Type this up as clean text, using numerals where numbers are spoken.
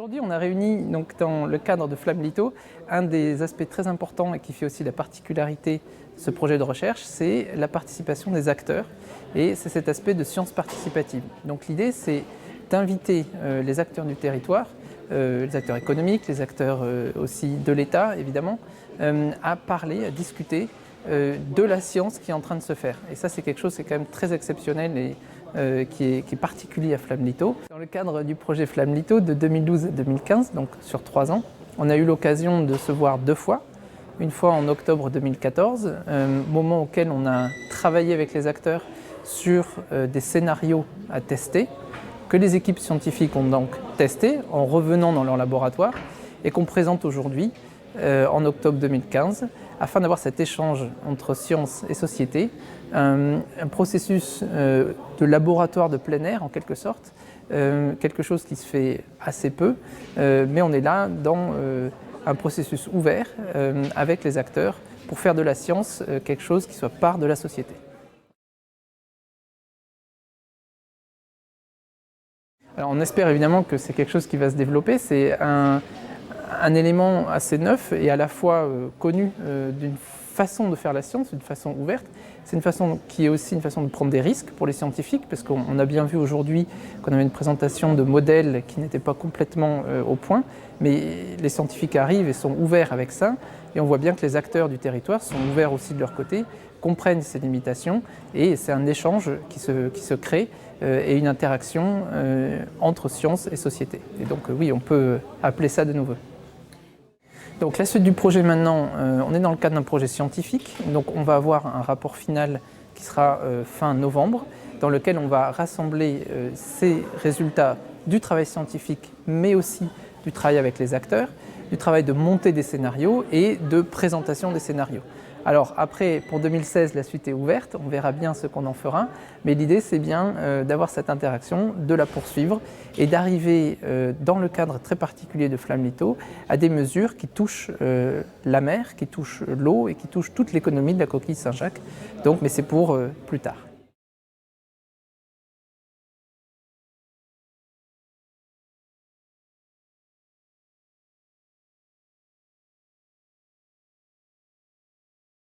Aujourd'hui, on a réuni donc, dans le cadre de Flamme Litho un des aspects très importants et qui fait aussi la particularité de ce projet de recherche, c'est la participation des acteurs et c'est cet aspect de science participative. Donc l'idée, c'est d'inviter les acteurs du territoire, les acteurs économiques, les acteurs aussi de l'État évidemment, à parler, à discuter de la science qui est en train de se faire. Et ça, c'est quelque chose qui est quand même très exceptionnel et qui est particulier à Flamme Litho. Dans le cadre du projet Flamme Litho de 2012 à 2015, donc sur 3 ans, on a eu l'occasion de se voir 2 fois. Une fois en octobre 2014, moment auquel on a travaillé avec les acteurs sur des scénarios à tester, que les équipes scientifiques ont donc testé en revenant dans leur laboratoire et qu'on présente aujourd'hui en octobre 2015, afin d'avoir cet échange entre science et société, un processus de laboratoire de plein air en quelque sorte, quelque chose qui se fait assez peu, mais on est là dans un processus ouvert avec les acteurs pour faire de la science quelque chose qui soit part de la société. Alors on espère évidemment que c'est quelque chose qui va se développer, c'est un élément assez neuf et à la fois connu d'une façon de faire la science, d'une façon ouverte. C'est une façon qui est aussi une façon de prendre des risques pour les scientifiques, parce qu'on a bien vu aujourd'hui qu'on avait une présentation de modèles qui n'étaient pas complètement au point, mais les scientifiques arrivent et sont ouverts avec ça, et on voit bien que les acteurs du territoire sont ouverts aussi de leur côté, comprennent ces limitations, et c'est un échange qui se crée et une interaction entre science et société. Et donc oui, on peut appeler ça de nouveau. Donc la suite du projet maintenant, on est dans le cadre d'un projet scientifique, donc on va avoir un rapport final qui sera fin novembre, dans lequel on va rassembler ces résultats du travail scientifique, mais aussi du travail avec les acteurs, du travail de montée des scénarios et de présentation des scénarios. Alors après, pour 2016, la suite est ouverte, on verra bien ce qu'on en fera, mais l'idée c'est bien d'avoir cette interaction, de la poursuivre et d'arriver dans le cadre très particulier de Flamme Litho à des mesures qui touchent la mer, qui touchent l'eau et qui touchent toute l'économie de la coquille Saint-Jacques. Donc, mais c'est pour plus tard.